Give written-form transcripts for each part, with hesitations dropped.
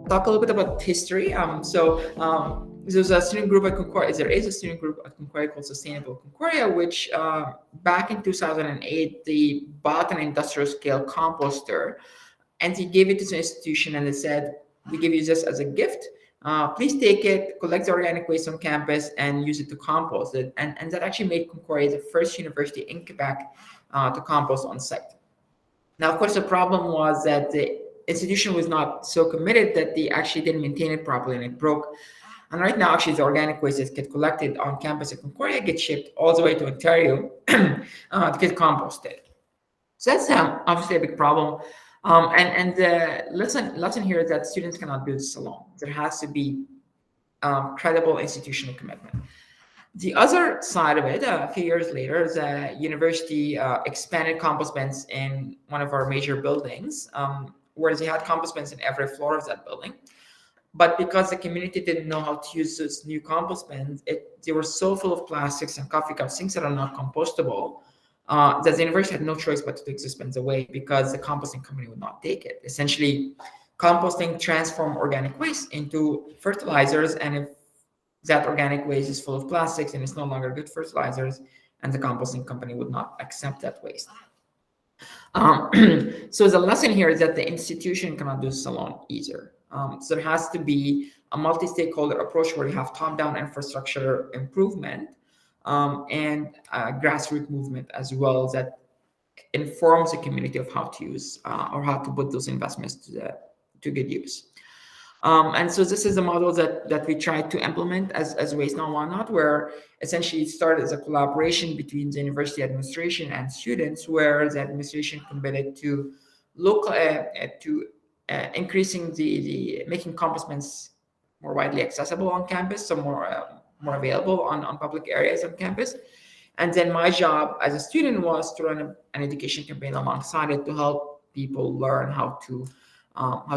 talk a little bit about history. There's a student group at Concordia. There is a student group at Concordia called Sustainable Concordia, which back in 2008 they bought an industrial scale composter, and they gave it to the institution, and they said, "We give you this as a gift. Please take it, collect the organic waste on campus, and use it to compost it." And that actually made Concordia the first university in Quebec to compost on site. Now, of course, the problem was that the institution was not so committed that they actually didn't maintain it properly, and it broke. And right now, actually, the organic waste that gets collected on campus at Concordia gets shipped all the way to Ontario to get composted. So that's obviously a big problem. And the lesson here is that students cannot do this alone. There has to be credible institutional commitment. The other side of it, a few years later, the university expanded compost bins in one of our major buildings, where they had compost bins in every floor of that building. But because the community didn't know how to use those new compost bins, they were so full of plastics and coffee cups, things that are not compostable, that the university had no choice but to take those bins away because the composting company would not take it. Essentially, composting transforms organic waste into fertilizers, and if that organic waste is full of plastics and it's no longer good fertilizers, and the composting company would not accept that waste. So the lesson here is that the institution cannot do this alone either. So there has to be a multi-stakeholder approach where you have top-down infrastructure improvement and grassroots movement as well that informs the community of how to use or how to put those investments to good use. And so this is a model that we try to implement as Waste Not Want Not, where essentially it started as a collaboration between the university administration and students, where the administration committed to local increasing the making compost bins more widely accessible on campus, so more available on public areas on campus. And then my job as a student was to run an education campaign alongside it to help people learn how to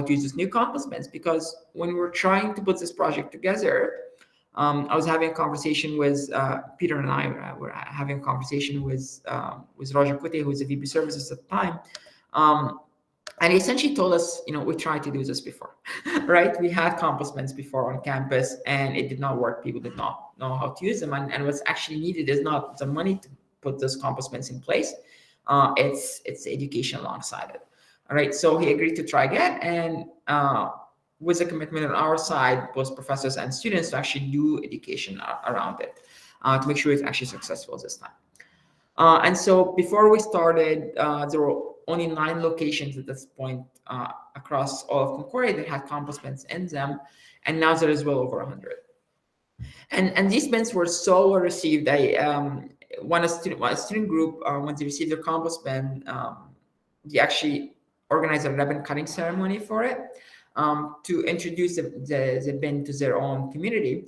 use these new compost bins. Because when we were trying to put this project together, I was having a conversation with Peter, and I were having a conversation with Roger Cote, who was the VP Services at the time. And he essentially told us, we tried to do this before, right? We had compost bins before on campus, and it did not work. People did not know how to use them. And what's actually needed is not the money to put those compost bins in place. It's the education alongside it. All right, so he agreed to try again, and with a commitment on our side, both professors and students, to actually do education around it, to make sure it's actually successful this time. And so before we started, there were only 9 locations at this point across all of Concordia that had compost bins in them, and now there is well over 100. And these bins were so well received. A student group, when they received their compost bin, they actually organized a ribbon cutting ceremony for it to introduce the bin to their own community.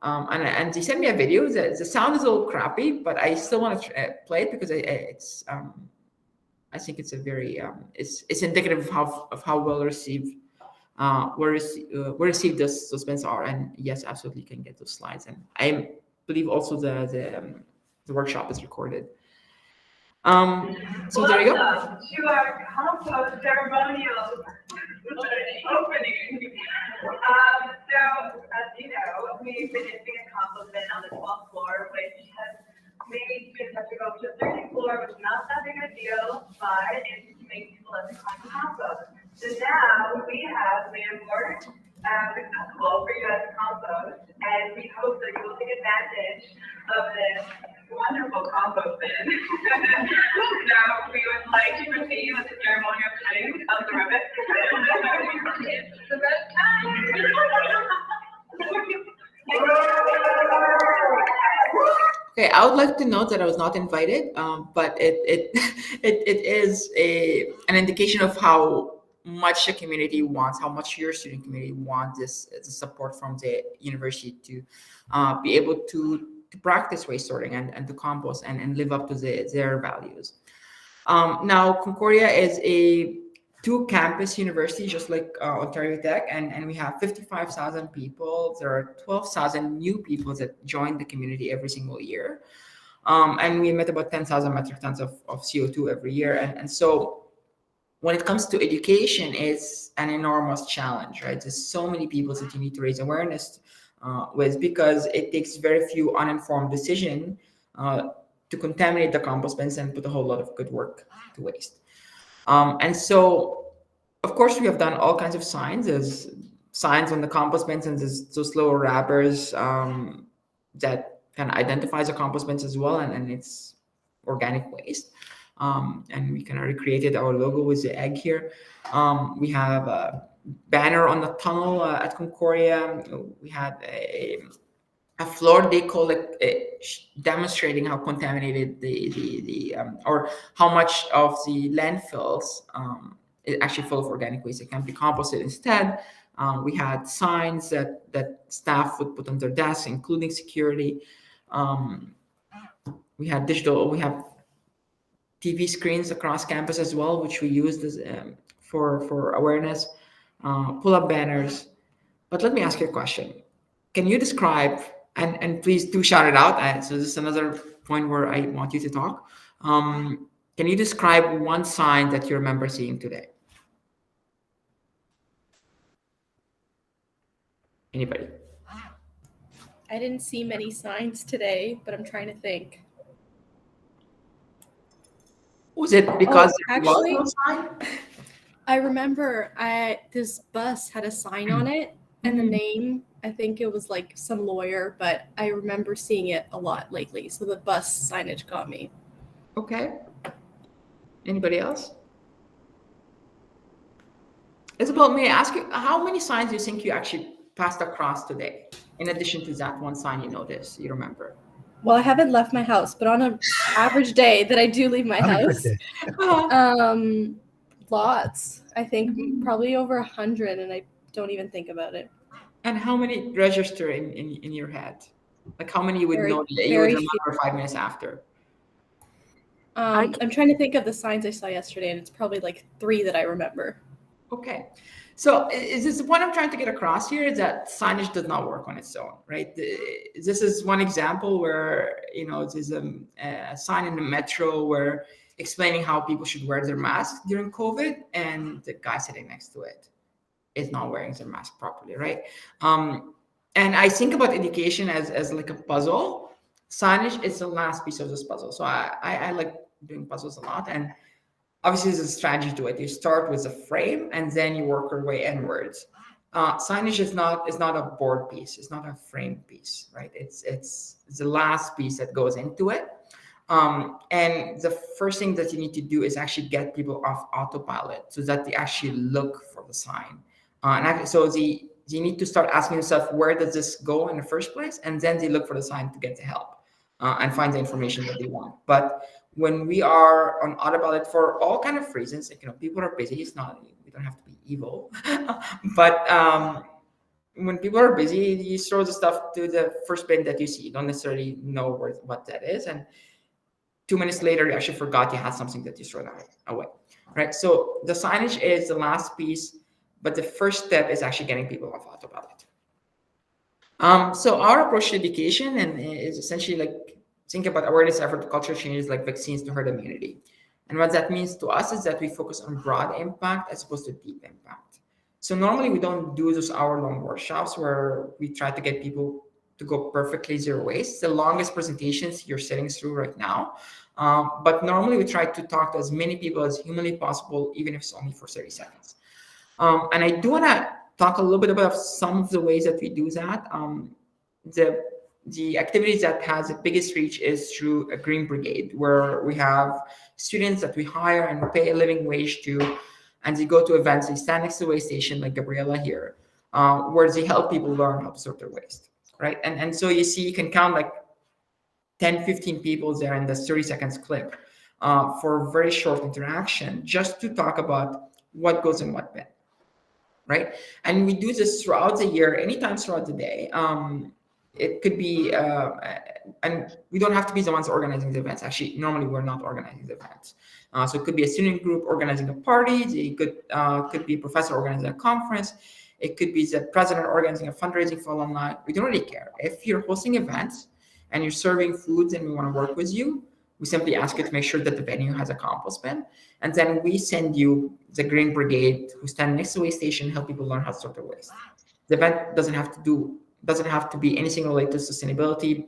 And they sent me a video. The sound is a little crappy, but I still want to play it because I think it's a very it's indicative of how well received received those bins are. And yes, absolutely, you can get those slides. And I believe also the workshop is recorded. So there you go. Welcome to our compost ceremonial opening. So, as you know, we've been using a compost bin on the 12th floor, which has made students have to go to the 30th floor, which is not that big a deal, but it's to make people less inclined to compost. So now we have made it more accessible for you as a compost, and we hope that you will take advantage of this wonderful compost bin. Now we would like to proceed with the ceremonial cutting of the ribbon. It's the best time. Okay, I would like to note that I was not invited, but it is an indication of how much the community wants, how much your student community wants this support from the university to be able to practice waste sorting and to compost and live up to their values. Now, Concordia is a 2-campus university, just like Ontario Tech, and we have 55,000 people. There are 12,000 new people that join the community every single year. And we emit about 10,000 metric tons of CO2 every year. And so when it comes to education, it's an enormous challenge, right? There's so many people that you need to raise awareness with, because it takes very few uninformed decision to contaminate the compost bins and put a whole lot of good work to waste. And so, of course, we have done all kinds of signs. There's signs on the compost bins, and there's those little wrappers that kind of identifies the compost bins as well, and it's organic waste. And we kind of recreated our logo with the egg here. We have a banner on the tunnel at Concordia. We had a floor decal demonstrating how contaminated the or how much of the landfills is actually full of organic waste that can be composted instead. We had signs that staff would put on their desks, including security. We have TV screens across campus as well, which we used as, for awareness, pull-up banners. But let me ask you a question. Can you describe, and please do shout it out, so this is another point where I want you to talk. Can you describe one sign that you remember seeing today? Anybody? I didn't see many signs today, but I'm trying to think. Was it because there was actually, no sign? I remember this bus had a sign on it, and the name, I think it was like some lawyer, but I remember seeing it a lot lately. So the bus signage got me. Okay. Anybody else? Isabel, may I ask you, how many signs do you think you actually passed across today, in addition to that one sign you noticed, you remember? Well, I haven't left my house, but on an average day that I do leave my house, lots. I think probably over 100, and I don't even think about it. And how many register in your head? Like how many you would know that you would remember 5 minutes after? I'm trying to think of the signs I saw yesterday, and it's probably like 3 that I remember. Okay. So is this what I'm trying to get across here, is that signage does not work on its own, right? This is one example where, there's a sign in the metro where explaining how people should wear their mask during COVID, and the guy sitting next to it is not wearing their mask properly, right? And I think about education as like a puzzle. Signage is the last piece of this puzzle. So I like doing puzzles a lot, and obviously, there's a strategy to it. You start with a frame, and then you work your way inwards. Signage is not a board piece. It's not a frame piece, right? It's the last piece that goes into it. And the first thing that you need to do is actually get people off autopilot so that they actually look for the sign. You need to start asking yourself, where does this go in the first place? And then they look for the sign to get the help and find the information that they want. But when we are on autopilot for all kind of reasons, like, people are busy. It's not, we don't have to be evil, but when people are busy, you throw the stuff to the first bin that you see. You don't necessarily know what that is, and 2 minutes later, you actually forgot you had something that you threw away, right? So the signage is the last piece, but the first step is actually getting people off autopilot. So our approach to education is essentially like, think about awareness effort, cultural changes like vaccines to herd immunity. And what that means to us is that we focus on broad impact as opposed to deep impact. So normally we don't do those hour-long workshops where we try to get people to go perfectly zero waste. The longest presentations you're sitting through right now. But normally we try to talk to as many people as humanly possible, even if it's only for 30 seconds. And I do want to talk a little bit about some of the ways that we do that. The activities that has the biggest reach is through a green brigade, where we have students that we hire and we pay a living wage to, and they go to events. They stand next to the waste station, like Gabriela here, where they help people learn how to sort their waste, right? And so you see, you can count like 10, 15 people there in the 30 seconds clip for a very short interaction, just to talk about what goes in what bin, right? And we do this throughout the year, anytime throughout the day. It could be, and we don't have to be the ones organizing the events. Actually, normally we're not organizing the events. So it could be a student group organizing a party. It could be a professor organizing a conference. It could be the president organizing a fundraising for alumni. We don't really care. If you're hosting events and you're serving foods and we want to work with you, We simply ask you to make sure that the venue has a compost bin, and then we send you the green brigade who stand next to the waste station, help people learn how to sort their waste. The event doesn't have to be anything related to sustainability.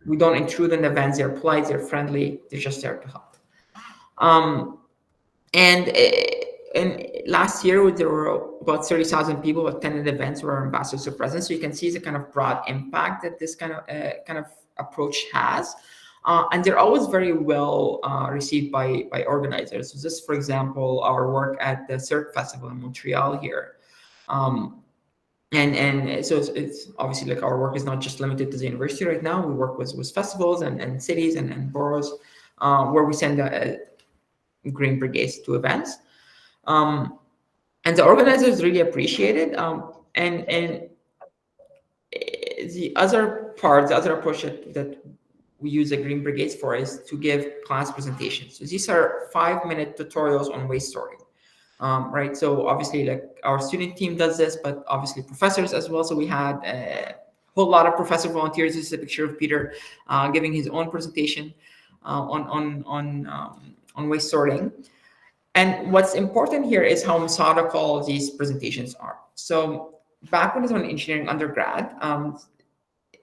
We don't intrude on the events. They're polite, they're friendly, they're just there to help. And last year, there were about 30,000 people who attended events who are ambassadors of presence. So you can see the kind of broad impact that this kind of approach has. And they're always very well received by organizers. So this, for example, our work at the Cirque Festival in Montreal here. And so it's obviously like our work is not just limited to the university right now. We work with festivals and cities and boroughs where we send green brigades to events. And the organizers really appreciate it. And the other approach that we use the green brigades for is to give class presentations. So these are 5-minute tutorials on waste sorting. Right. So obviously, like our student team does this, but obviously professors as well. So we had a whole lot of professor volunteers. This is a picture of Peter giving his own presentation on waste sorting. And what's important here is how methodical these presentations are. So back when I was on engineering undergrad,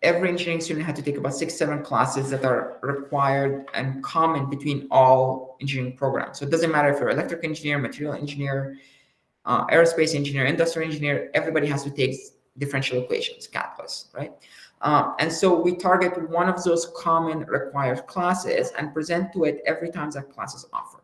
every engineering student had to take about 6-7 classes that are required and common between all engineering programs. So it doesn't matter if you're electrical engineer, material engineer, aerospace engineer, industrial engineer, everybody has to take differential equations, calculus, right? And so we target one of those common required classes and present to it every time that class is offered.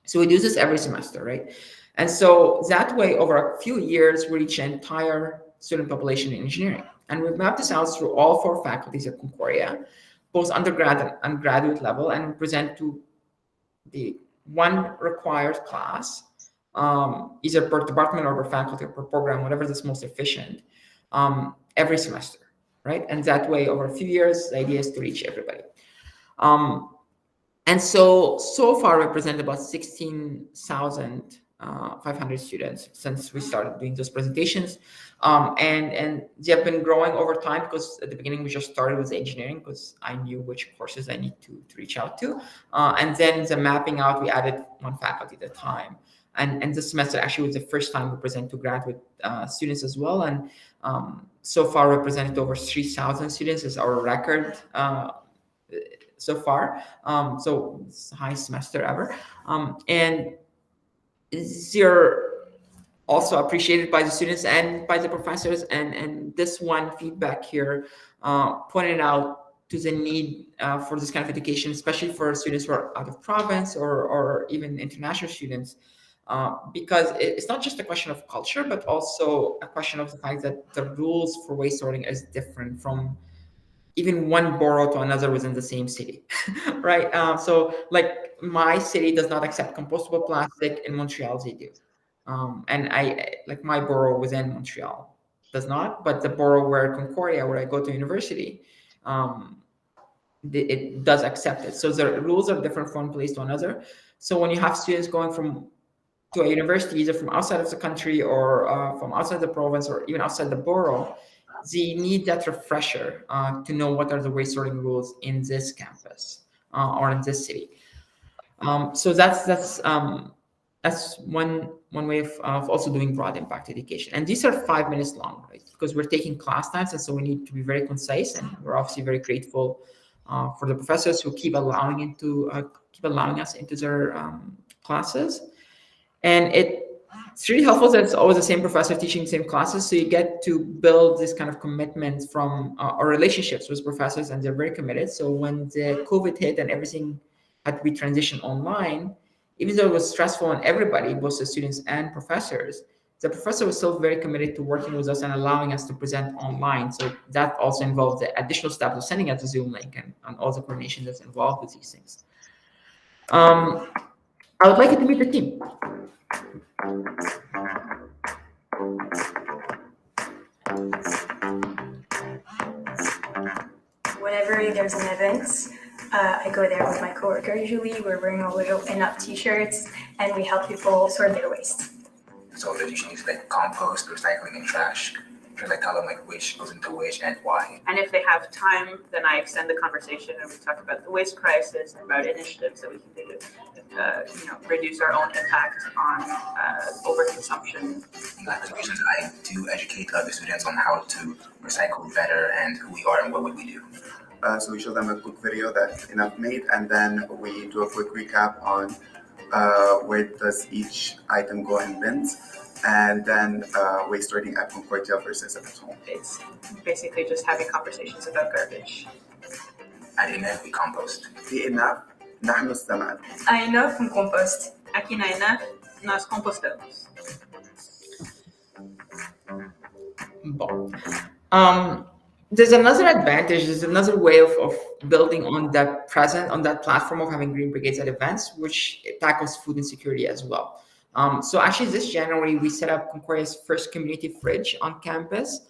So we do this every semester, right? And so that way, over a few years, we reach the entire student population in engineering. And we've mapped this out through all 4 faculties at Concordia, both undergrad and graduate level, and we present to the one required class, either per department or per faculty or per program, whatever is most efficient, every semester, right? And that way, over a few years, the idea is to reach everybody. And so far, we present about 16,500 students since we started doing those presentations. And they have been growing over time because at the beginning, we just started with engineering because I knew which courses I need to reach out to. And then the mapping out, we added 1 faculty at a time. And this semester actually was the first time we present to graduate students as well. And so far, we presented to over 3,000 students is our record so far. So it's the highest semester ever. And they're also appreciated by the students and by the professors. And this one feedback here pointed out to the need for this kind of education, especially for students who are out of province or even international students, because it's not just a question of culture, but also a question of the fact that the rules for waste sorting is different from even one borough to another within the same city, right? So like my city does not accept compostable plastic. In Montreal, they do. And I like my borough within Montreal does not, but the borough where Concordia, where I go to university, it does accept it. So the rules are different from one place to another. So when you have students going to a university, either from outside of the country or from outside the province or even outside the borough, they need that refresher to know what are the waste sorting rules in this campus or in this city. So that's one way of also doing broad impact education. And these are 5 minutes long, right? Because we're taking class times, and so we need to be very concise. And we're obviously very grateful for the professors who keep allowing us into their classes. And it's really helpful that it's always the same professor teaching the same classes. So you get to build this kind of commitment from our relationships with professors, and they're very committed. So when the COVID hit and everything had to be transitioned online, even though it was stressful on everybody, both the students and professors, the professor was still very committed to working with us and allowing us to present online. So that also involved the additional steps of sending out the Zoom link and all the coordination that's involved with these things. I would like you to meet the team. Whenever there's an event, I go there with my coworker. Usually we're wearing our little Enuf t-shirts and we help people sort their waste. So that usually is like compost, recycling, and trash. Because I tell them like which goes into which and why. And if they have time, then I extend the conversation and we talk about the waste crisis, about initiatives that we can do to, reduce our own impact on overconsumption. In my presentations, I do educate the students on how to recycle better and who we are and what we do. So we show them a quick video that Enuf made, and then we do a quick recap on where does each item go in bins, and then waste sorting at Concordia versus at home. It's basically just having conversations about garbage. At Enuf, we compost. في Enuf نحن السماد. A Enuf compost. Aqui na Enuf, nós compostamos. Bom. There's another advantage, there's another way of building on that platform of having green brigades at events, which tackles food insecurity as well. So actually this January, we set up Concordia's first community fridge on campus,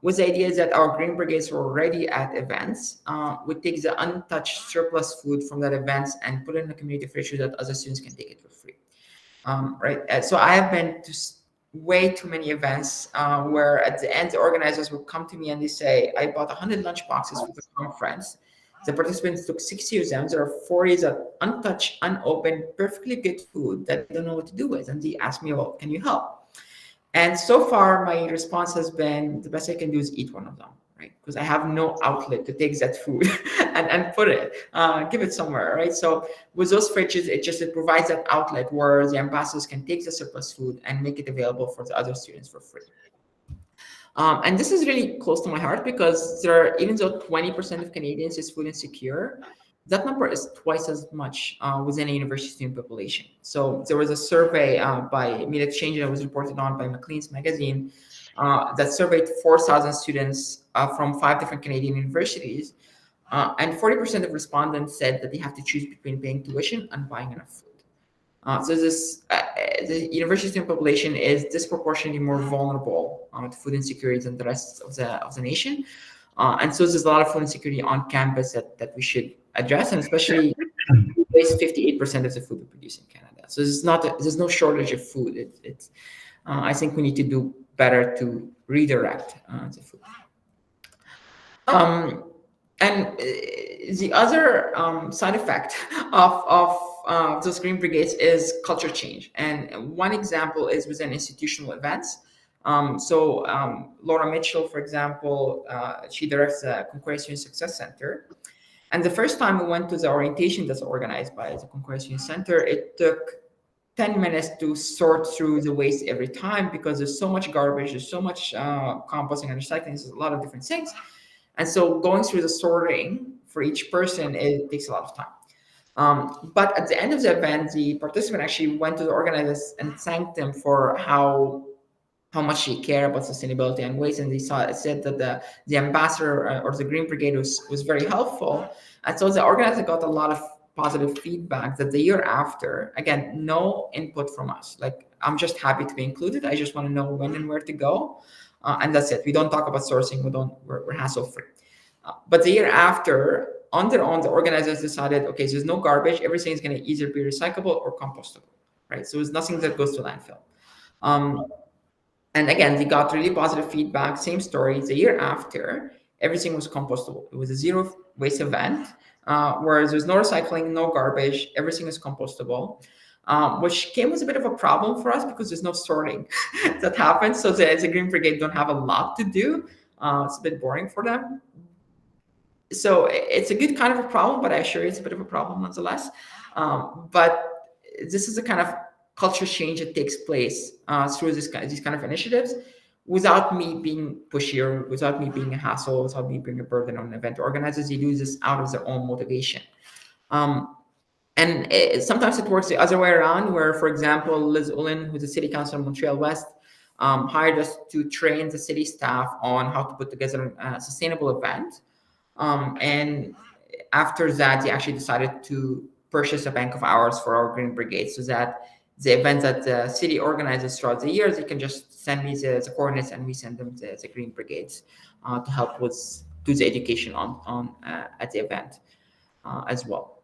with the idea that our green brigades were already at events. We take the untouched surplus food from that events and put it in the community fridge so that other students can take it for free. Right. So I have been to way too many events where at the end the organizers will come to me and they say, I bought 100 lunch boxes for the conference. The participants took 60 of them. There are 40 that untouched, unopened, perfectly good food that they don't know what to do with. And they ask me, well, can you help? And so far my response has been, the best I can do is eat one of them, right? Because I have no outlet to take that food and put it, give it somewhere, right? So with those fridges, it provides that outlet where the ambassadors can take the surplus food and make it available for the other students for free. And this is really close to my heart because even though 20% of Canadians is food insecure, that number is twice as much within a university student population. So there was a survey by Meat Exchange that was reported on by Maclean's magazine that surveyed 4,000 students from 5 different Canadian universities. And 40% of respondents said that they have to choose between paying tuition and buying enough food. So the university student population is disproportionately more vulnerable to food insecurity than the rest of the nation. And so there's a lot of food insecurity on campus that we should address, and especially we waste 58% of the food we produce in Canada. So there's no shortage of food. I think we need to do better to redirect the food. And the other side effect of those green brigades is culture change. And one example is within institutional events. Laura Mitchell, for example, she directs the Concordia Student Success Center. And the first time we went to the orientation that's organized by the Concordia Student Center, it took 10 minutes to sort through the waste every time because there's so much garbage, there's so much composting and recycling, there's a lot of different things. And so going through the sorting for each person, it takes a lot of time. But at the end of the event, the participant actually went to the organizers and thanked them for how much they care about sustainability and waste. And they said that the ambassador or the Green Brigade was very helpful. And so the organizer got a lot of positive feedback that the year after, again, no input from us. Like, I'm just happy to be included. I just want to know when and where to go. And that's it. We don't talk about sourcing. We're hassle free. But the year after, on their own, the organizers decided, okay, so there's no garbage. Everything is going to either be recyclable or compostable, right? So there's nothing that goes to landfill. And again, they got really positive feedback. Same story. The year after, everything was compostable. It was a zero waste event, where there's no recycling, no garbage. Everything is compostable. Which came with a bit of a problem for us because there's no sorting that happens. So the Green Brigade don't have a lot to do. It's a bit boring for them. So it's a good kind of a problem, but I assure you it's a bit of a problem nonetheless. But this is the kind of culture change that takes place through these kind of initiatives without me being pushy or without me being a hassle, without me being a burden on event organizers. They do this out of their own motivation. And sometimes it works the other way around, where, for example, Liz Ullin, who's the city councilor of Montreal West, hired us to train the city staff on how to put together a sustainable event. And after that, they actually decided to purchase a bank of hours for our Green Brigade so that the events that the city organizes throughout the year, they can just send me the coordinates and we send them the Green Brigades to help do the education on at the event as well.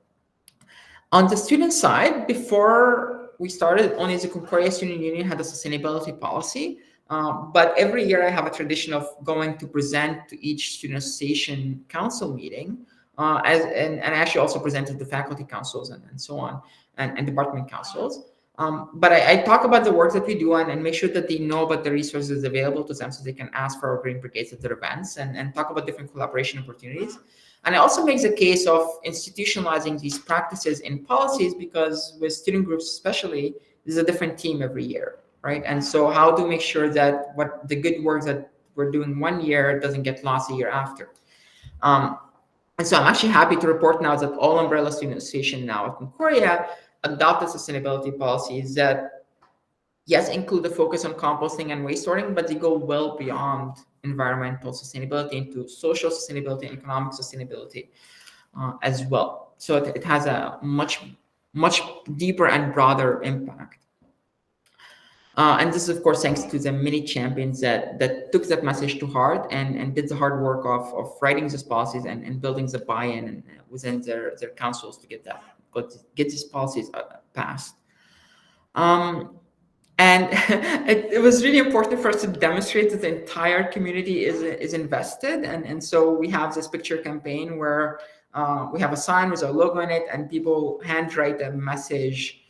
On the student side, before we started, only the Concordia Student Union had a sustainability policy. But every year I have a tradition of going to present to each student association council meeting, and I actually also presented to faculty councils and so on, and department councils. But I talk about the work that we do and make sure that they know about the resources available to them so they can ask for our green brigades at their events and talk about different collaboration opportunities. And I also make the case of institutionalizing these practices in policies, because with student groups especially, there's a different team every year, right? And so how to make sure that what the good work that we're doing one year doesn't get lost a year after. And so I'm actually happy to report now that all umbrella student association now at Concordia adopted sustainability policies that, yes, include the focus on composting and waste sorting, but they go well beyond environmental sustainability into social sustainability and economic sustainability as well. So it has a much deeper and broader impact. And this is, of course, thanks to the many champions that took that message to heart and did the hard work of writing these policies and building the buy-in within their councils to get these policies passed. And it was really important for us to demonstrate that the entire community is invested. And so we have this picture campaign where we have a sign with our logo in it, and people handwrite a message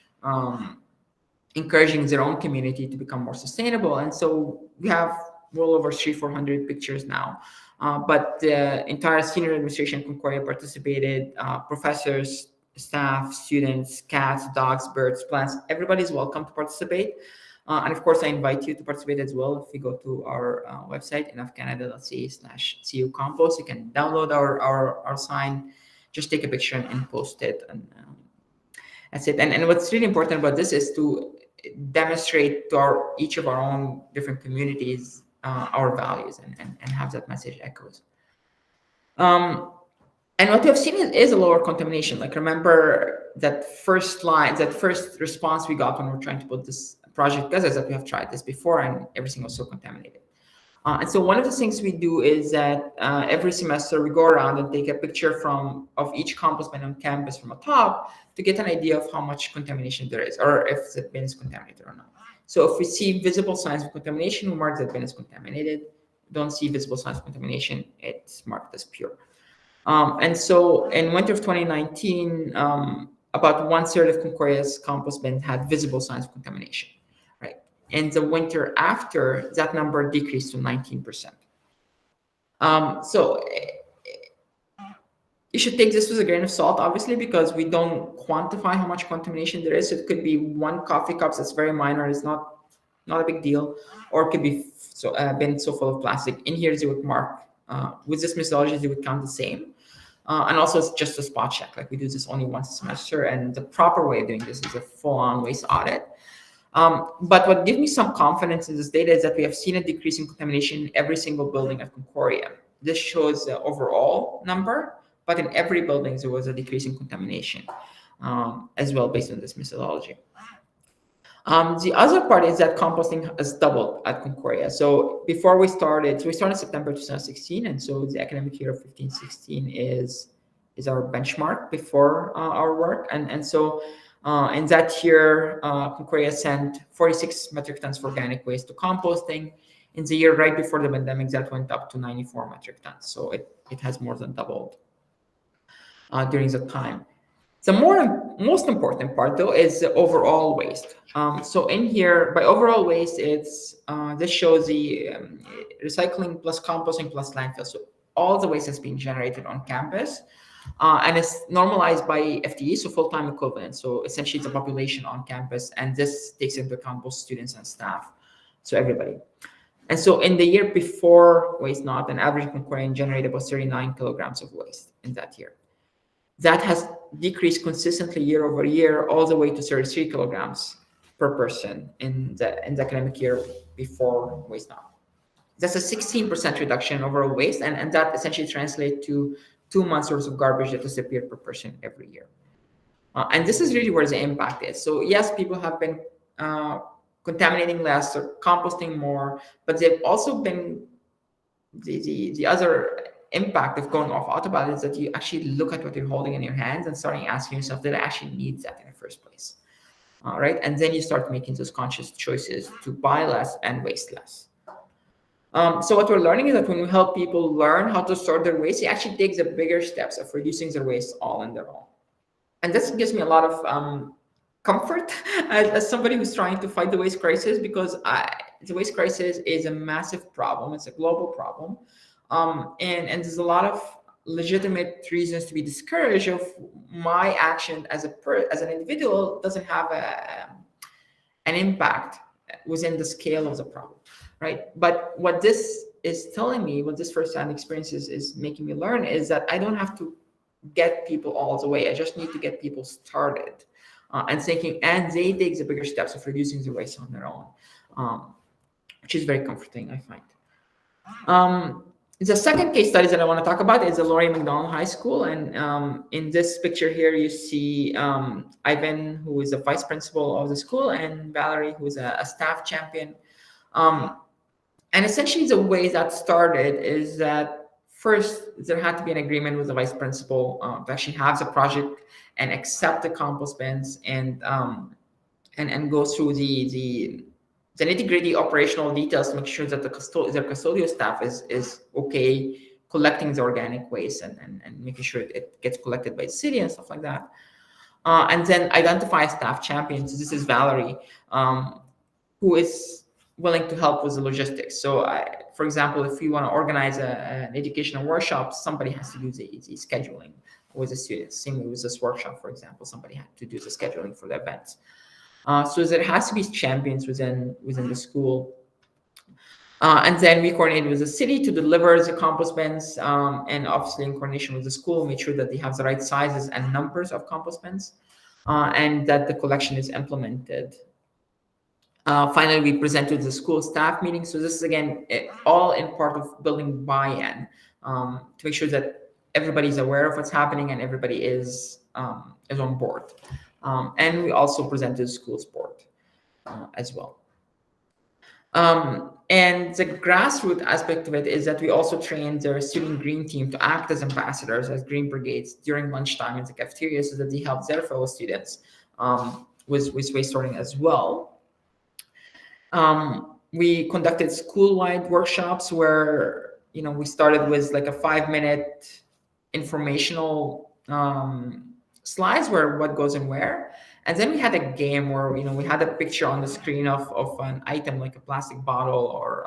encouraging their own community to become more sustainable. And so we have well over 300-400 pictures now. But the entire senior administration at Concordia participated, professors, staff, students, cats, dogs, birds, plants, everybody's welcome to participate. And of course, I invite you to participate as well. If you go to our website, enufcanada.ca/cu compost, you can download our sign, just take a picture and post it. And that's it. And what's really important about this is to demonstrate to each of our own different communities our values and have that message echoes. And what we have seen is a lower contamination. Like, remember that first response we got when we were trying to put this project together is that we have tried this before and everything was so contaminated. And so one of the things we do is that every semester we go around and take a picture of each compost bin on campus from atop to get an idea of how much contamination there is, or if the bin is contaminated or not. So if we see visible signs of contamination, we mark that bin is contaminated. Don't see visible signs of contamination, it's marked as pure. And so in winter of 2019, about 1/3 of Concordia's compost bins had visible signs of contamination, right? And the winter after, that number decreased to 19%. So you should take this with a grain of salt, obviously, because we don't quantify how much contamination there is. So it could be one coffee cup that's very minor, it's not a big deal, or it could be bin so full of plastic. In here, they would mark, with this methodology, they would count the same. And also, it's just a spot check. Like, we do this only once a semester, and the proper way of doing this is a full-on waste audit. But what gives me some confidence in this data is that we have seen a decrease in contamination in every single building at Concordia. This shows the overall number, but in every building there was a decrease in contamination as well, based on this methodology. The other part is that composting has doubled at Concordia. So before we started September 2016, and so the academic year of 15-16 is our benchmark before our work. And so in that year, Concordia sent 46 metric tons of organic waste to composting. In the year right before the pandemic, that went up to 94 metric tons. So it has more than doubled during that time. The most important part, though, is the overall waste. So in here, by overall waste, this shows the recycling plus composting plus landfill. So all the waste that's being generated on campus, and it's normalized by FTE, so full-time equivalent. So essentially, it's a population on campus, and this takes into account both students and staff, so everybody. And so in the year before waste not, an average Concordian generated about 39 kilograms of waste in that year. That has decreased consistently year over year, all the way to 33 kilograms per person in the academic year before waste not. That's a 16% reduction in overall waste, and that essentially translates to 2 months worth of garbage that disappeared per person every year. And this is really where the impact is. So yes, people have been contaminating less or composting more, but they've also been the other impact of going off autopilot is that you actually look at what you're holding in your hands and starting asking yourself, did I actually need that in the first place? Right? And then you start making those conscious choices to buy less and waste less. So what we're learning is that when we help people learn how to sort their waste, it actually takes the bigger steps of reducing their waste all on their own. And this gives me a lot of comfort as somebody who's trying to fight the waste crisis, because the waste crisis is a massive problem. It's a global problem. And there's a lot of legitimate reasons to be discouraged of my action as an individual doesn't have an impact within the scale of the problem, right? But what this is telling me, what this first-hand experience is making me learn, is that I don't have to get people all the way. I just need to get people started and thinking, and they take the bigger steps of reducing the waste on their own, which is very comforting, I find. The second case study that I want to talk about is the Laurie McDonald High School. And in this picture here, you see Ivan, who is the vice principal of the school, and Valerie, who is a staff champion. And essentially the way that started is that first, there had to be an agreement with the vice principal to actually have the project and accept the compost bins and go through the nitty-gritty operational details to make sure that their custodial staff is okay collecting the organic waste and making sure it gets collected by the city and stuff like that. And then identify staff champions. This is Valerie, who is willing to help with the logistics. So, for example, if you want to organize an educational workshop, somebody has to do the scheduling with the students. Same with this workshop, for example, somebody had to do the scheduling for the events. So there has to be champions within the school. And then we coordinated with the city to deliver the compost bins, and obviously in coordination with the school, make sure that they have the right sizes and numbers of compost bins, and that the collection is implemented. Finally, we presented the school staff meeting. So this is, again, all in part of building buy-in to make sure that everybody's aware of what's happening and everybody is on board. And we also presented the school's board as well. And the grassroots aspect of it is that we also trained their student green team to act as ambassadors, as green brigades during lunchtime in the cafeteria, so that they help their fellow students with waste sorting as well. We conducted school-wide workshops where, we started with like a 5-minute informational slides where what goes in where. And then we had a game where, we had a picture on the screen of an item like a plastic bottle or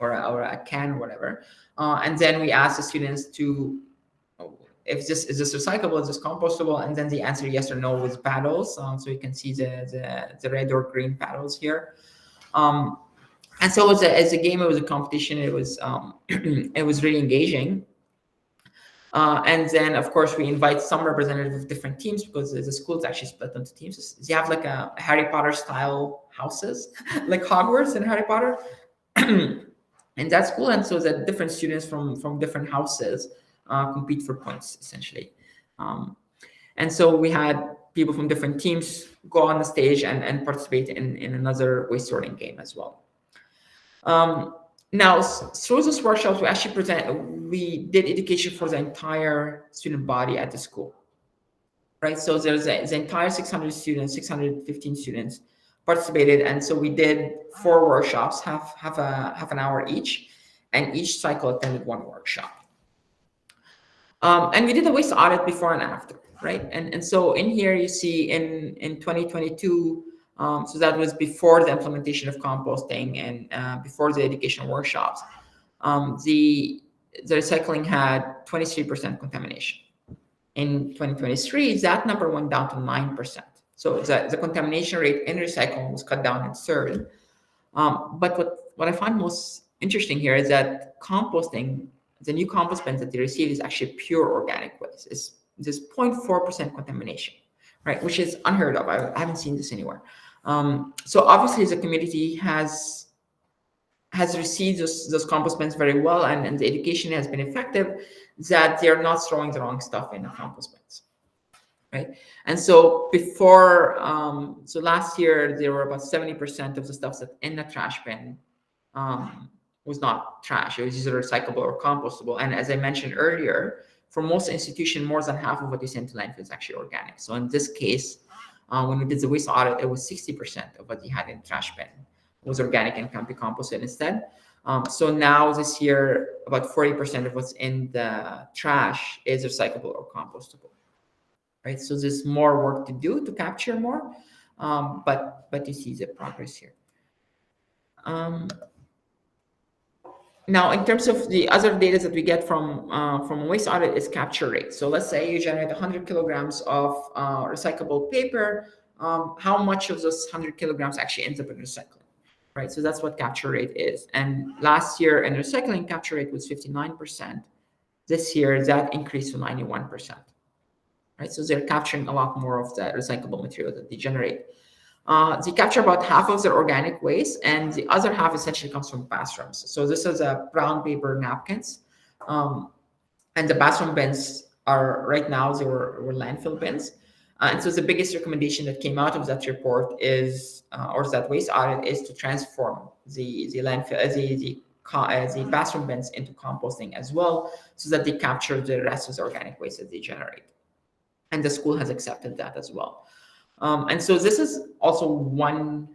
a can or whatever. And then we asked the students to, is this recyclable, is this compostable? And then they answer yes or no with paddles. So you can see the red or green paddles here. And so as a game, it was a competition. It was it was really engaging. And then, of course, we invite some representatives of different teams because the school is actually split into teams. You have like a Harry Potter style houses, like Hogwarts and Harry Potter in that school. And so that different students from different houses compete for points, essentially. And so we had people from different teams go on the stage and participate in another waste sorting game as well. Now, through those workshops, we did education for the entire student body at the school, right? So there's the entire 615 students participated. And so we did 4 workshops, half an hour each, and each cycle attended 1 workshop. And we did a waste audit before and after, right? And so in here you see in 2022, so that was before the implementation of composting and before the educational workshops, the recycling had 23% contamination. In 2023, that number went down to 9%. So the contamination rate in recycling was cut down in third. But what I find most interesting here is that composting, the new compost bins that they receive is actually pure organic waste. It's just 0.4% contamination, right? Which is unheard of. I haven't seen this anywhere. So obviously the community has received those compost bins very well, and the education has been effective that they're not throwing the wrong stuff in the compost bins, right? And so before, so last year, there were about 70% of the stuff that in the trash bin was not trash. It was either recyclable or compostable. And as I mentioned earlier, for most institutions, more than half of what you send to landfill is actually organic. So in this case, when we did the waste audit, it was 60% of what you had in the trash bin was organic and can be composted instead. So now this year, about 40% of what's in the trash is recyclable or compostable, right? So there's more work to do to capture more, but you see the progress here. Now, in terms of the other data that we get from a waste audit is capture rate. So let's say you generate 100 kilograms of recyclable paper. How much of those 100 kilograms actually ends up in recycling, right? So that's what capture rate is. And last year in recycling, capture rate was 59%. This year, that increased to 91%, right? So they're capturing a lot more of the recyclable material that they generate. They capture about half of their organic waste, and the other half essentially comes from bathrooms. So this is a brown paper napkins, and the bathroom bins are right now they were landfill bins. And so the biggest recommendation that came out of that report is, or that waste audit, is to transform the landfill, the bathroom bins into composting as well, so that they capture the rest of the organic waste that they generate. And the school has accepted that as well. And so this is also one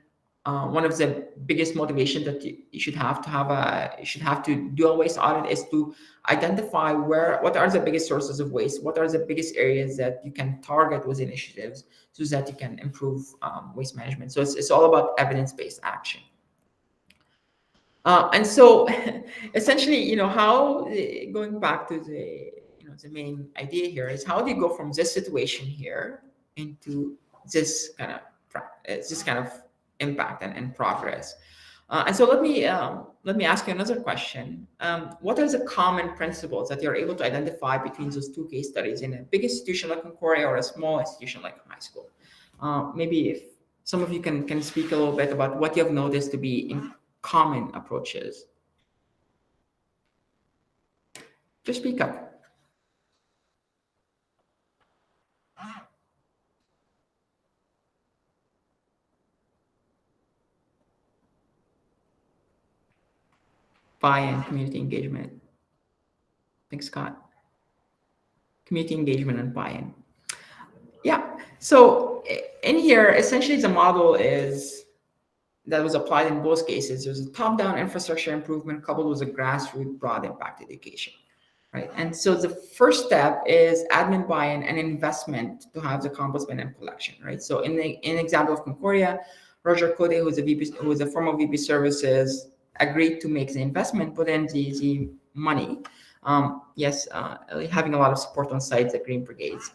of the biggest motivation that you should have to do a waste audit, is to identify what are the biggest sources of waste, what are the biggest areas that you can target with initiatives so that you can improve waste management. So it's all about evidence-based action. And so essentially, how going back to the main idea here is, how do you go from this situation here into this kind of impact and progress? And so let me ask you another question. What are the common principles that you're able to identify between those two case studies, in a big institution like Concordia or a small institution like a high school? Maybe if some of you can speak a little bit about what you have noticed to be in common approaches. Just speak up. Buy-in, community engagement. Thanks, Scott. Community engagement and buy-in. Yeah. So in here, essentially, the model that was applied in both cases. There's a top-down infrastructure improvement coupled with a grassroots broad impact education, right? And so the first step is admin buy-in and investment to have the compost bin and collection, right? So in the example of Concordia, Roger Code, who is a former VP services, agreed to make the investment, put in the money. Having a lot of support on site, the Green Brigades.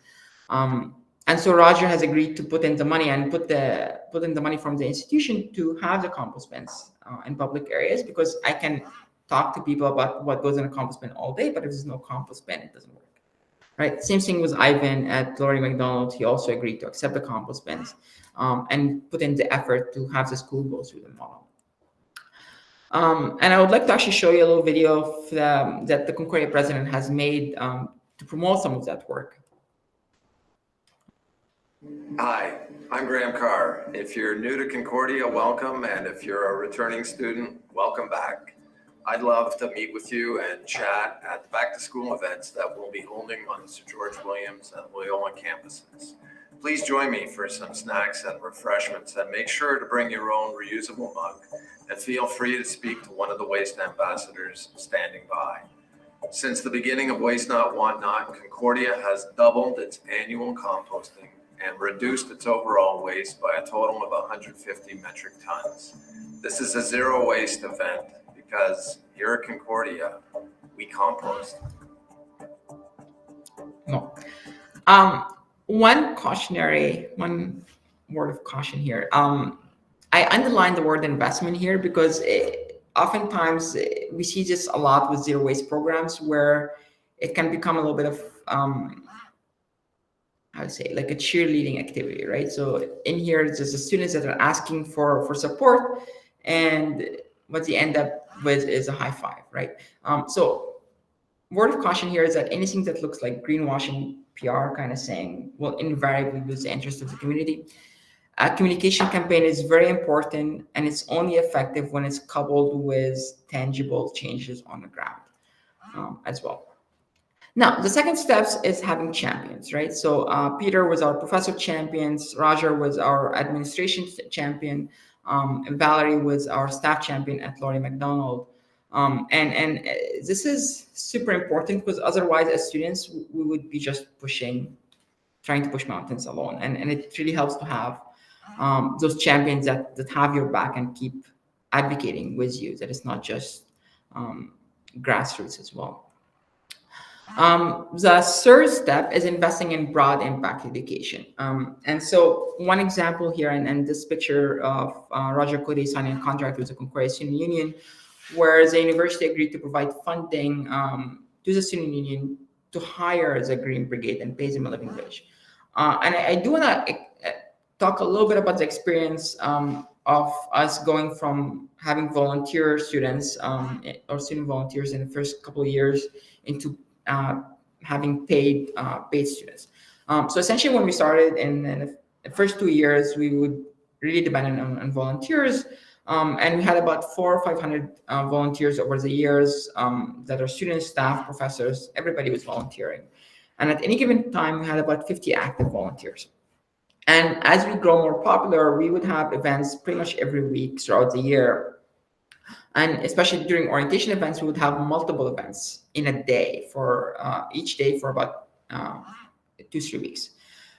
And so Roger has agreed to put in the money and put in the money from the institution to have the compost bins in public areas, because I can talk to people about what goes in a compost bin all day, but if there's no compost bin, it doesn't work. Right. Same thing with Ivan at Laurie McDonald. He also agreed to accept the compost bins and put in the effort to have the school go through the model. And I would like to actually show you a little video that the Concordia president has made to promote some of that work. Hi, I'm Graham Carr. If you're new to Concordia, welcome. And if you're a returning student, welcome back. I'd love to meet with you and chat at the back to school events that we'll be holding on the Sir George Williams and Loyola campuses. Please join me for some snacks and refreshments, and make sure to bring your own reusable mug, and feel free to speak to one of the waste ambassadors standing by. Since the beginning of Waste Not Want Not, Concordia has doubled its annual composting and reduced its overall waste by a total of 150 metric tons. This is a zero waste event because here at Concordia, we compost. No. One word of caution here. I underline the word investment here because oftentimes we see this a lot with zero waste programs, where it can become a little bit of, I would say, like a cheerleading activity, right? So in here, there's the students that are asking for support, and what they end up with is a high five, right? So word of caution here is that anything that looks like greenwashing PR kind of saying will invariably lose the interest of the community. A communication campaign is very important, and it's only effective when it's coupled with tangible changes on the ground as well. Now, the second step is having champions, right? So Peter was our professor champions, Roger was our administration champion, and Valerie was our staff champion at Laurie McDonald. And this is super important because otherwise, as students, we would be just trying to push mountains alone. And it really helps to have those champions that have your back and keep advocating with you, that it's not just grassroots as well. The third step is investing in broad impact education. And so one example here, and this picture of Roger Cody signing a contract with the Concordia Student Union, where the university agreed to provide funding to the student union to hire the Green Brigade and pay them a living wage. And I do want to talk a little bit about the experience of us going from having volunteer students or student volunteers in the first couple of years into having paid students. So essentially, when we started in the first 2 years, we would really depend on volunteers, and we had about 400 or 500 volunteers over the years that are students, staff, professors. Everybody was volunteering, and at any given time, we had about 50 active volunteers. And as we grow more popular, we would have events pretty much every week throughout the year. And especially during orientation events, we would have multiple events in a day for each day for about 2-3 weeks.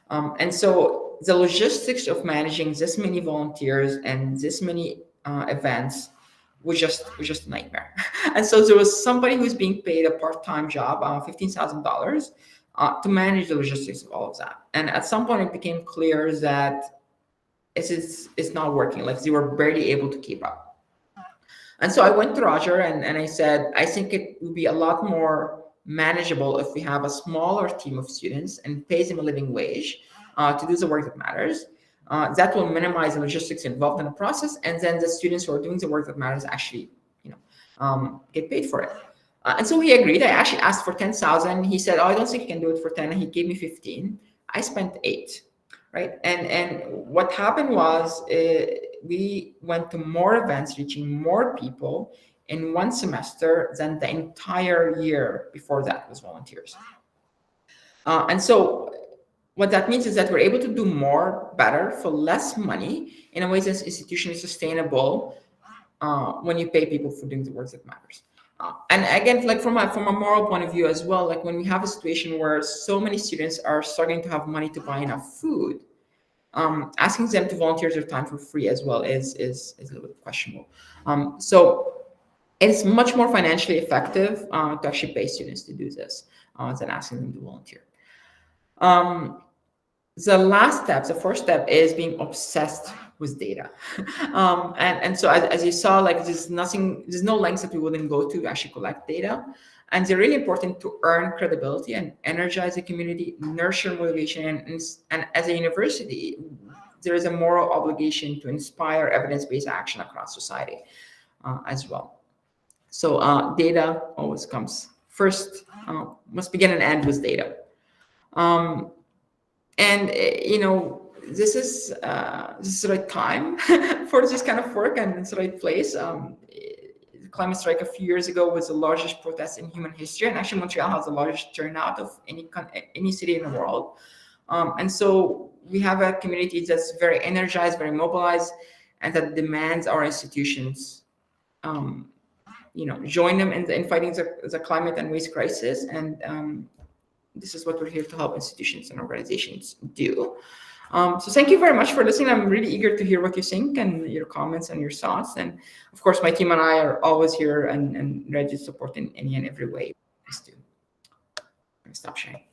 And so the logistics of managing this many volunteers and this many events was just a nightmare. And so there was somebody who's being paid a part-time job, $15,000, to manage the logistics of all of that. And at some point, it became clear that it's not working. Like, they were barely able to keep up. And so I went to Roger and I said, I think it would be a lot more manageable if we have a smaller team of students and pay them a living wage to do the work that matters. That will minimize the logistics involved in the process, and then the students who are doing the work that matters actually, get paid for it. And so he agreed. I actually asked for 10,000. He said, "Oh, I don't think you can do it for 10." And he gave me 15. I spent 8, right? And what happened was we went to more events, reaching more people in one semester than the entire year before that was volunteers. And so what that means is that we're able to do more, better, for less money in a way this institution is sustainable when you pay people for doing the work that matters. And again, like from a moral point of view as well, like when we have a situation where so many students are struggling to have money to buy enough food, asking them to volunteer their time for free as well is a little bit questionable. So it's much more financially effective to actually pay students to do this than asking them to volunteer. The last step, the fourth step, is being obsessed with data. And so as you saw, like there's no lengths that we wouldn't go to actually collect data. And they're really important to earn credibility and energize the community, nurture motivation. And as a university, there is a moral obligation to inspire evidence-based action across society as well. So data always comes first, must begin and end with data. This is the right time for this kind of work, and it's the right place. The climate strike a few years ago was the largest protest in human history, and actually Montreal has the largest turnout of any city in the world. And so we have a community that's very energized, very mobilized, and that demands our institutions, join them in fighting the climate and waste crisis. And this is what we're here to help institutions and organizations do. So thank you very much for listening. I'm really eager to hear what you think and your comments and your thoughts. And of course, my team and I are always here and ready to support in any and every way. Please do. Let me stop sharing.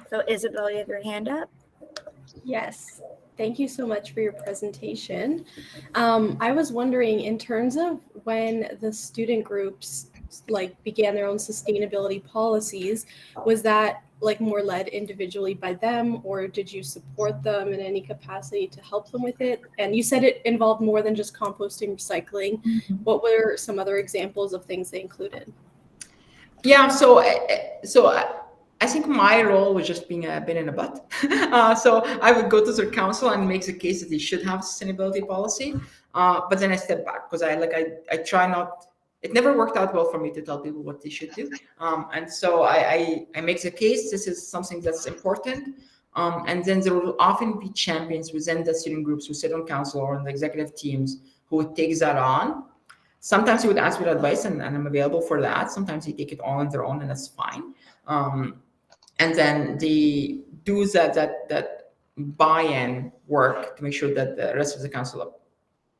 So Isabel, you have your hand up? Yes. Thank you so much for your presentation. I was wondering, in terms of when the student groups began their own sustainability policies, was that more led individually by them, or did you support them in any capacity to help them with it? And you said it involved more than just composting, recycling. Mm-hmm. What were some other examples of things they included? Yeah, so I think my role was just being a bit in a butt. So I would go to their council and make the case that they should have a sustainability policy. But then I step back because I try not. It never worked out well for me to tell people what they should do. And so I make the case. This is something that's important. And then there will often be champions within the student groups who sit on council or on the executive teams who would take that on. Sometimes they would ask for advice, and I'm available for that. Sometimes they take it all on their own, and that's fine. And then they do that buy-in work to make sure that the rest of the council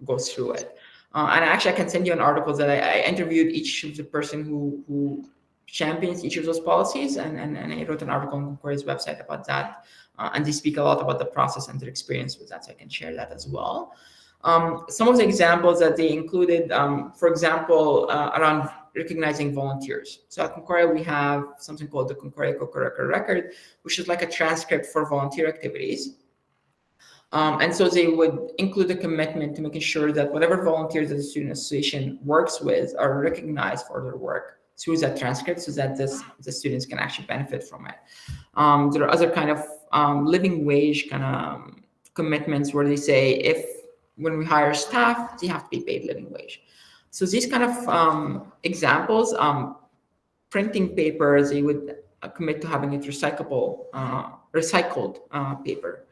goes through it. And actually, I can send you an article that I interviewed each of the person who champions each of those policies, and I wrote an article on Concordia's website about that. And they speak a lot about the process and their experience with that, so I can share that as well. Some of the examples that they included, for example, around recognizing volunteers. So at Concordia, we have something called the Concordia Co-curricular Record, which is like a transcript for volunteer activities. And so they would include a commitment to making sure that whatever volunteers that the student association works with are recognized for their work through that transcript, so that the students can actually benefit from it. There are other kind of living wage kind of commitments where they say when we hire staff, they have to be paid living wage. So these kind of examples, printing paper, they would commit to having it recycled paper.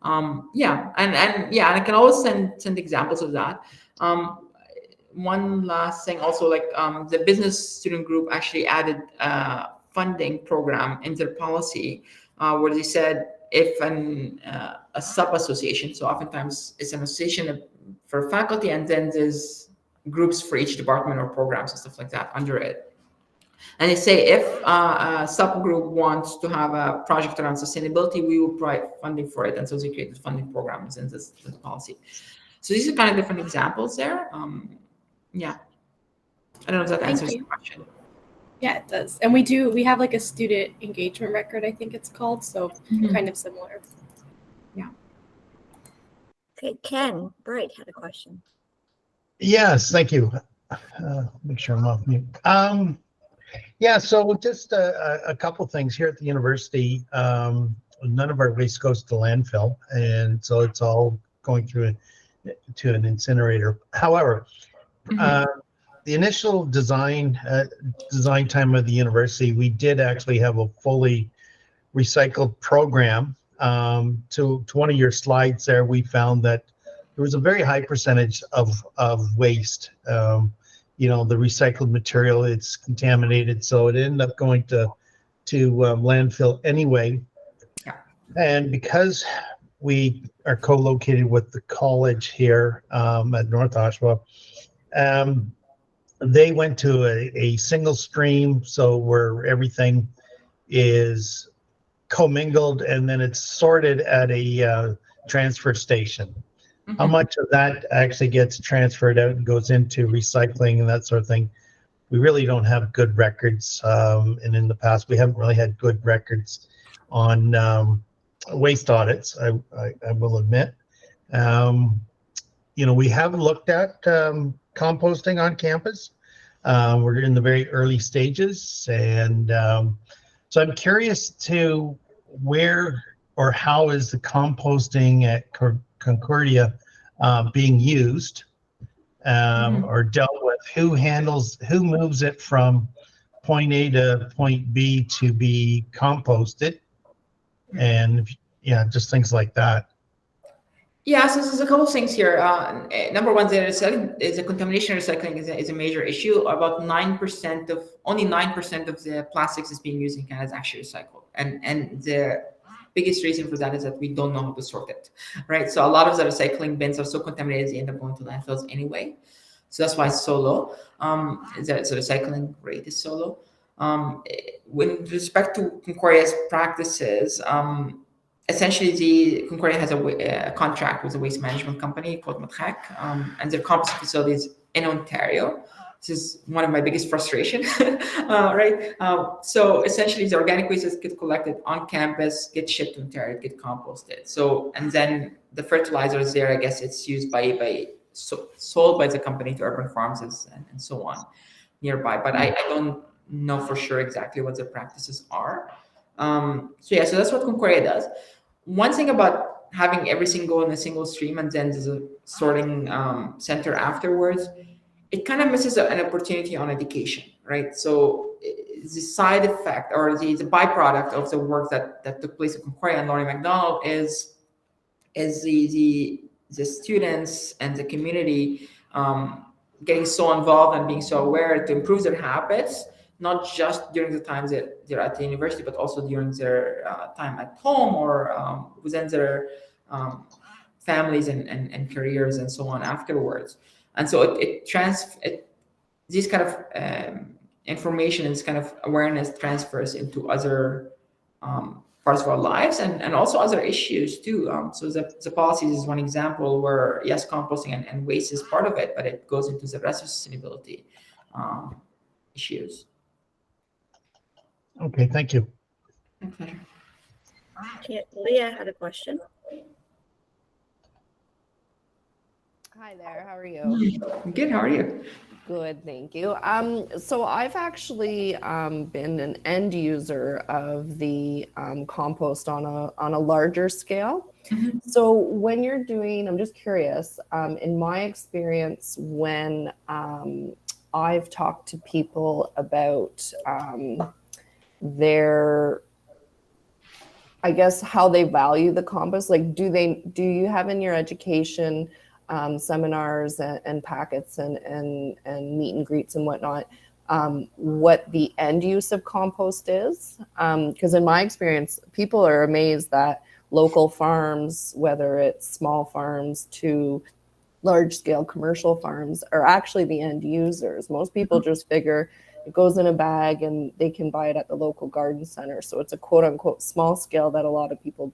And I can always send examples of that. One last thing also, like the business student group actually added a funding program in their policy where they said if a sub-association, so oftentimes it's an association for faculty, and then there's groups for each department or programs and stuff like that under it. And they say if a subgroup wants to have a project around sustainability, we will provide funding for it. And so they created funding programs in this policy. So these are kind of different examples there. Yeah. I don't know if that answers your question. Yeah, it does. And we have like a student engagement record, I think it's called. So kind of similar. Yeah. Okay, Ken Bright had a question. Yes, thank you. Make sure I'm off mute. Yeah, so just a couple things here at the university. None of our waste goes to landfill, and so it's all going through to an incinerator. However, the initial design time of the university, we did actually have a fully recycled program. To one of your slides there, we found that there was a very high percentage of waste. The recycled material, it's contaminated, so it ended up going to landfill anyway. Yeah. And because we are co-located with the college here at North Oshawa, they went to a single stream, so where everything is commingled, and then it's sorted at a transfer station. How much of that actually gets transferred out and goes into recycling and that sort of thing, we really don't have good records. And in the past, we haven't really had good records on waste audits, I will admit. We have looked at composting on campus. We're in the very early stages. And so I'm curious to where or how is the composting at Concordia being used or dealt with? Who moves it from point A to point B to be composted? And just things like that. Yeah, so there's a couple of things here. Number one, the contamination recycling is a major issue. About 9% of the plastics is being used in Canada is actually recycled, and the biggest reason for that is that we don't know how to sort it, right? So a lot of the recycling bins are so contaminated they end up going to landfills anyway. So that's why it's so low. The recycling rate is so low. With respect to Concordia's practices, essentially Concordia has a contract with a waste management company called Matrec, and their composting facilities in Ontario. This is one of my biggest frustrations, right? So essentially, the organic waste get collected on campus, get shipped to Ontario, get composted. So, and then the fertilizer is there. I guess it's used sold by the company to urban farms and so on nearby. But I don't know for sure exactly what the practices are. So that's what Concordia does. One thing about having everything go in a single stream and then there's a sorting center afterwards, it kind of misses an opportunity on education, right? So side effect or the byproduct of the work that took place at Concordia and Laurie McDonald is the students and the community getting so involved and being so aware to improve their habits, not just during the times that they're at the university, but also during their time at home or within their families and careers and so on afterwards. And so this kind of information and this kind of awareness transfers into other parts of our lives and also other issues too. So the policies is one example where yes, composting and waste is part of it, but it goes into the rest of sustainability issues. Okay, thank you. My pleasure. Okay, Leah had a question. Hi there, how are you? Good, how are you? Good, thank you. So I've actually been an end user of the compost on a larger scale. Mhm. So when you're doing, I'm just curious, in my experience, when I've talked to people about their, I guess, how they value the compost, like do you have in your education seminars and packets and meet and greets and whatnot, what the end use of compost is? Because in my experience, people are amazed that local farms, whether it's small farms to large scale commercial farms, are actually the end users. Most people just figure it goes in a bag and they can buy it at the local garden center. So it's a quote unquote small scale that a lot of people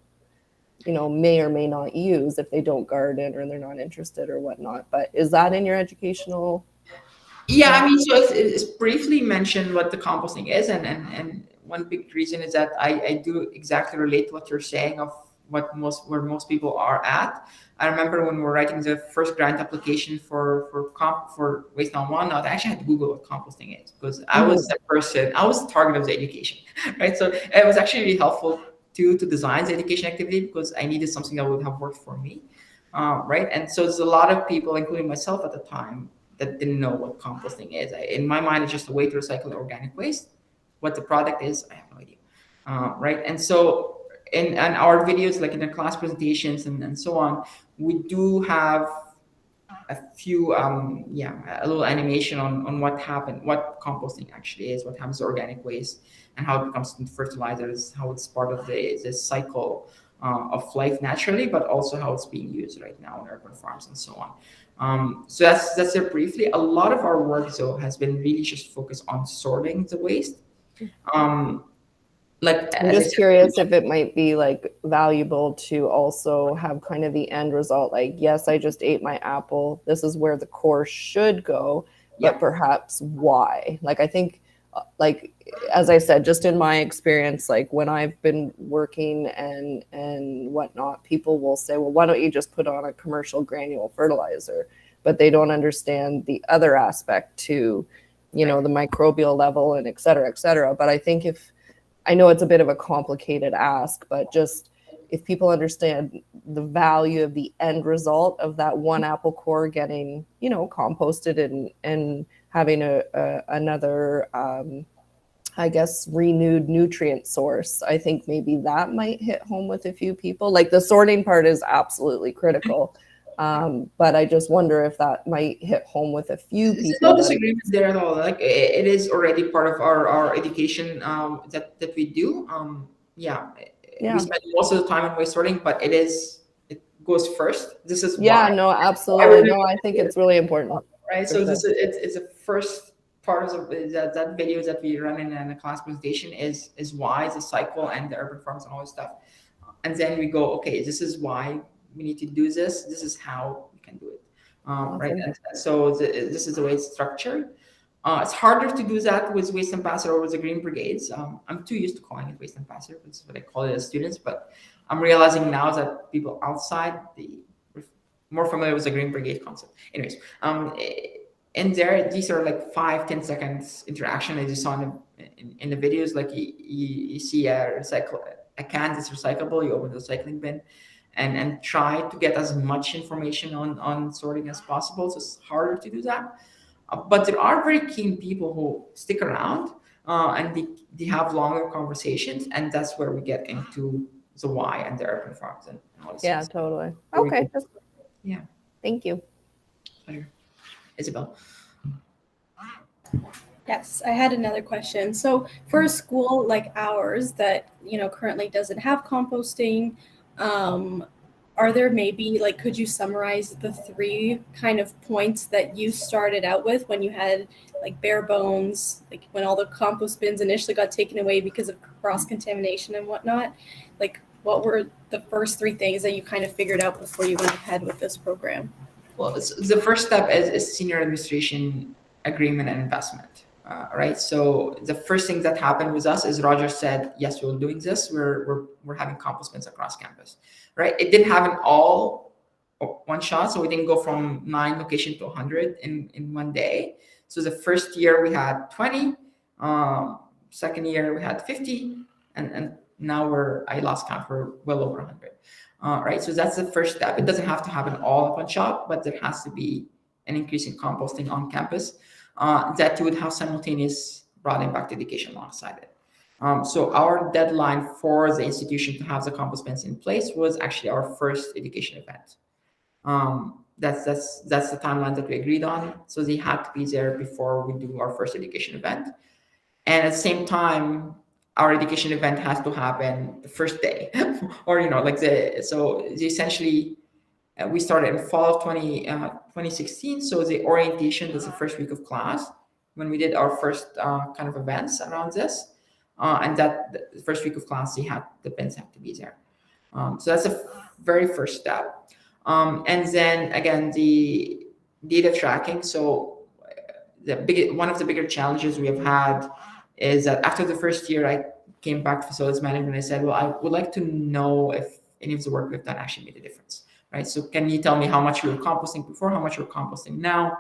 may or may not use if they don't garden or they're not interested or whatnot. But is that in your educational? Yeah, I mean, so it's briefly mentioned what the composting is, and one big reason is that I do exactly relate to what you're saying of where most people are at. I remember when we were writing the first grant application for Waste on One, I actually had to Google what composting is because I was the target of the education, right? So it was actually really helpful to design the education activity because I needed something that would have worked for me, right? And so there's a lot of people, including myself at the time, that didn't know what composting is. In my mind, it's just a way to recycle organic waste. What the product is, I have no idea, right? And so in our videos, like in the class presentations and so on, we do have a few, a little animation on what happened, what composting actually is, what happens to organic waste, and how it becomes into fertilizers, how it's part of the cycle of life naturally, but also how it's being used right now in urban farms and so on. So that's it briefly. A lot of our work though has been really just focused on sorting the waste. Like I'm just curious if it might be like valuable to also have kind of the end result. Like, yes, I just ate my apple. This is where the core should go, but perhaps why? Like, I think, like, as I said, just in my experience, like when I've been working and whatnot, people will say, well, why don't you just put on a commercial granule fertilizer? But they don't understand the other aspect to, the microbial level and et cetera, et cetera. But I think I know it's a bit of a complicated ask, but just if people understand the value of the end result of that one apple core getting, composted and having another, I guess, renewed nutrient source, I think maybe that might hit home with a few people. Like the sorting part is absolutely critical. But I just wonder if that might hit home with a few people. There's no disagreement there at all. Like it is already part of our education that we do. We spend most of the time on waste sorting, but it goes first. This is why. No, absolutely. No, I think it's really important. Right. So it's a first part of that video that we run in a class presentation is why the cycle and the urban farms and all this stuff, and then we go, okay, this is why we need to do this. This is how we can do it, right? And so this is the way it's structured. It's harder to do that with Waste Ambassador or with the Green Brigades. I'm too used to calling it Waste Ambassador. That's what I call it as students. But I'm realizing now that people outside more familiar with the Green Brigade concept. Anyways, in there, these are like 5-10 seconds interaction as you saw in the videos. Like you see a can that's recyclable. You open the recycling bin. And try to get as much information on sorting as possible. So it's harder to do that. But there are very keen people who stick around and they have longer conversations, and that's where we get into the why and the urban farms and all this. Yeah, stuff. totally. So we Okay. could- yeah. Thank you. Pleasure. Isabel. Yes, I had another question. So for a school like ours that, currently doesn't have composting, are there maybe, like, could you summarize the 3 kind of points that you started out with when you had like bare bones, like when all the compost bins initially got taken away because of cross-contamination and whatnot? Like, what were the first 3 things that you kind of figured out before you went ahead with this program? Well, the first step is senior administration agreement and investment, right? So the first thing that happened with us is Roger said, yes, we're doing this. We're having compost bins across campus, right? It didn't happen all one shot, so we didn't go from 9 locations to 100 in one day. So the first year we had 20, second year we had 50, and now I lost count, we're well over 100. Right, so that's the first step. It doesn't have to happen all at one shot, but there has to be an increase in composting on campus that would have simultaneous broad impact education alongside it. So our deadline for the institution to have the compost bins in place was actually our first education event. That's the timeline that we agreed on. So they had to be there before we do our first education event, and at the same time, our education event has to happen the first day, or essentially we started in fall of 2016. So the orientation was the first week of class when we did our first kind of events around this, and that the first week of class the bins have to be there. So that's the very first step, and then again the data tracking. So one of the bigger challenges we have had is that after the first year, I came back to facilities management. I said, well, I would like to know if any of the work we've done actually made a difference, right? So can you tell me how much you were composting before, how much you're composting now?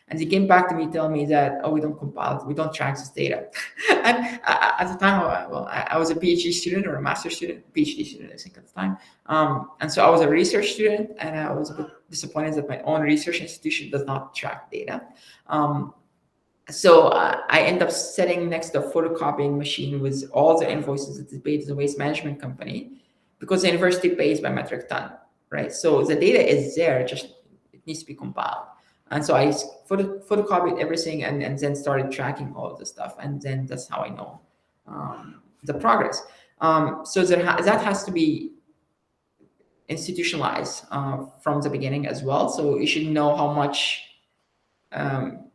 And they came back to me, telling me that, oh, we don't compile it, we don't track this data. And at the time, I was a PhD student or a master's student, PhD student, I think at the time. And so I was a research student, and I was a bit disappointed that my own research institution does not track data. So I end up sitting next to a photocopying machine with all the invoices that is paid to the waste management company, because the university pays by metric ton, right? So the data is there, just it needs to be compiled. And so I photocopied everything and then started tracking all of the stuff. And then that's how I know the progress. So that has to be institutionalized from the beginning as well. So you should know how much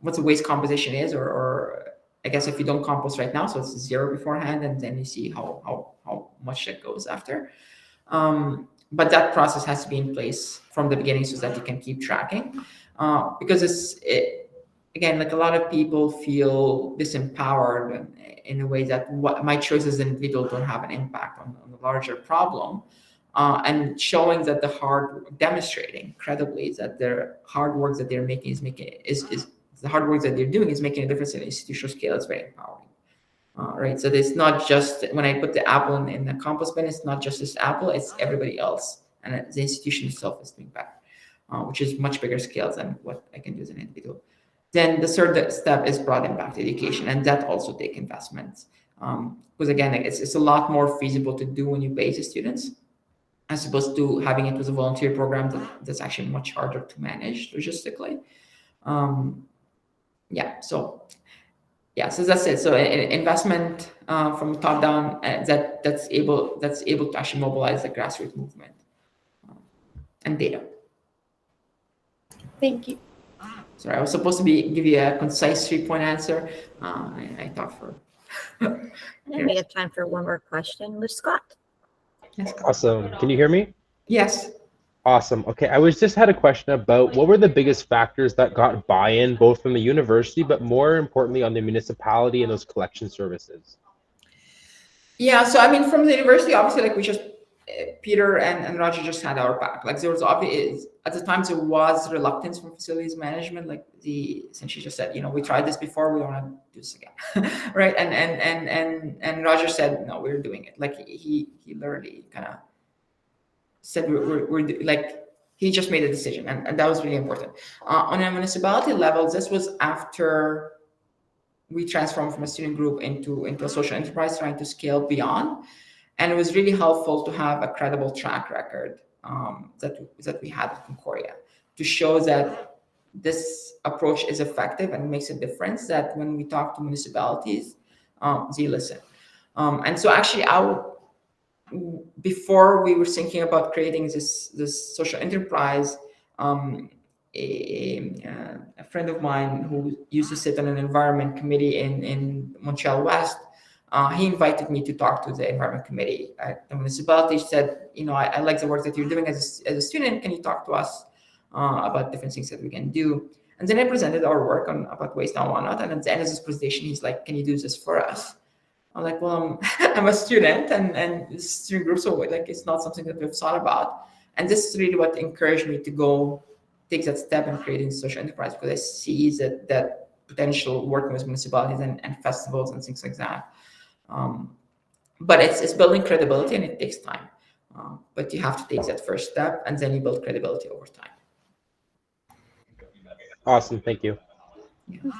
what the waste composition is, or I guess if you don't compost right now, so it's 0 beforehand, and then you see how much that goes after. But that process has to be in place from the beginning so that you can keep tracking, because again, like a lot of people feel disempowered in a way that what my choices as an individual don't have an impact on the larger problem. And showing that demonstrating credibly that their hard work that they're making is the hard work that they're doing is making a difference in institutional scale is very empowering, right? So it's not just when I put the apple in the compost bin, it's not just this apple, it's everybody else, and the institution itself is doing better, which is much bigger scale than what I can do as an individual. Then the third step is broad impact education, and that also takes investments, because again, it's a lot more feasible to do when you pay the students, as opposed to having it with a volunteer program that's actually much harder to manage logistically. So that's it. So investment from the top down that's able to actually mobilize the grassroots movement and data. Thank you. Sorry, I was supposed to give you a concise 3-point answer. I thought for. And we have time for one more question with Scott. Yes. Awesome. Can you hear me? Yes. Awesome. Okay, I just had a question about what were the biggest factors that got buy-in both from the university, but more importantly on the municipality and those collection services? Yeah, so I mean, from the university, obviously, like we just Peter and Roger just had our back. Like there was obvious at the time there was reluctance from facilities management. Like essentially just said, we tried this before, we don't want to do this again, right? And Roger said, no, we're doing it. Like he literally kind of said we're like he just made a decision, and that was really important. On a municipality level, this was after we transformed from a student group into a social enterprise, trying to scale beyond. And it was really helpful to have a credible track record that we had at Concordia to show that this approach is effective and makes a difference, that when we talk to municipalities, they listen. And so actually, before we were thinking about creating this social enterprise, a friend of mine who used to sit on an environment committee in Montreal West, he invited me to talk to the environment committee at the municipality. He said, I like the work that you're doing as a student. Can you talk to us about different things that we can do? And then I presented our work about waste and whatnot. And at the end of this presentation, he's like, can you do this for us? I'm like, well, I'm a student and student group, so like it's not something that we've thought about. And this is really what encouraged me to go take that step in creating social enterprise, because I see that potential working with municipalities and festivals and things like that. But it's building credibility, and it takes time. But you have to take that first step, and then you build credibility over time. Awesome, thank you.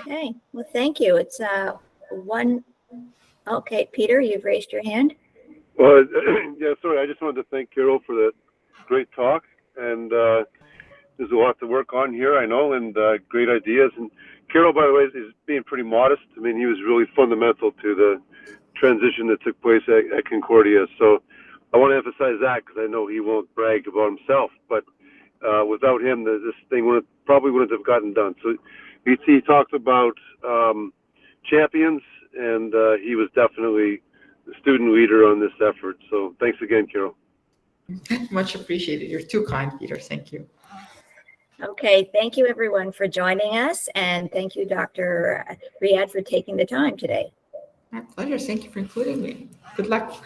Okay, well, thank you. It's one. Okay, Peter, you've raised your hand. Well, yeah, sorry. I just wanted to thank Carol for that great talk, and there's a lot to work on here, I know, and great ideas. And Carol, by the way, is being pretty modest. I mean, he was really fundamental to the transition that took place at Concordia. So I want to emphasize that, because I know he won't brag about himself, but without him, this thing probably wouldn't have gotten done. So he talked about champions, and he was definitely the student leader on this effort. So thanks again, Carol. Much appreciated. You're too kind, Peter. Thank you. Okay, thank you everyone for joining us, and thank you, Dr. Riad, for taking the time today. My pleasure. Thank you for including me. Good luck.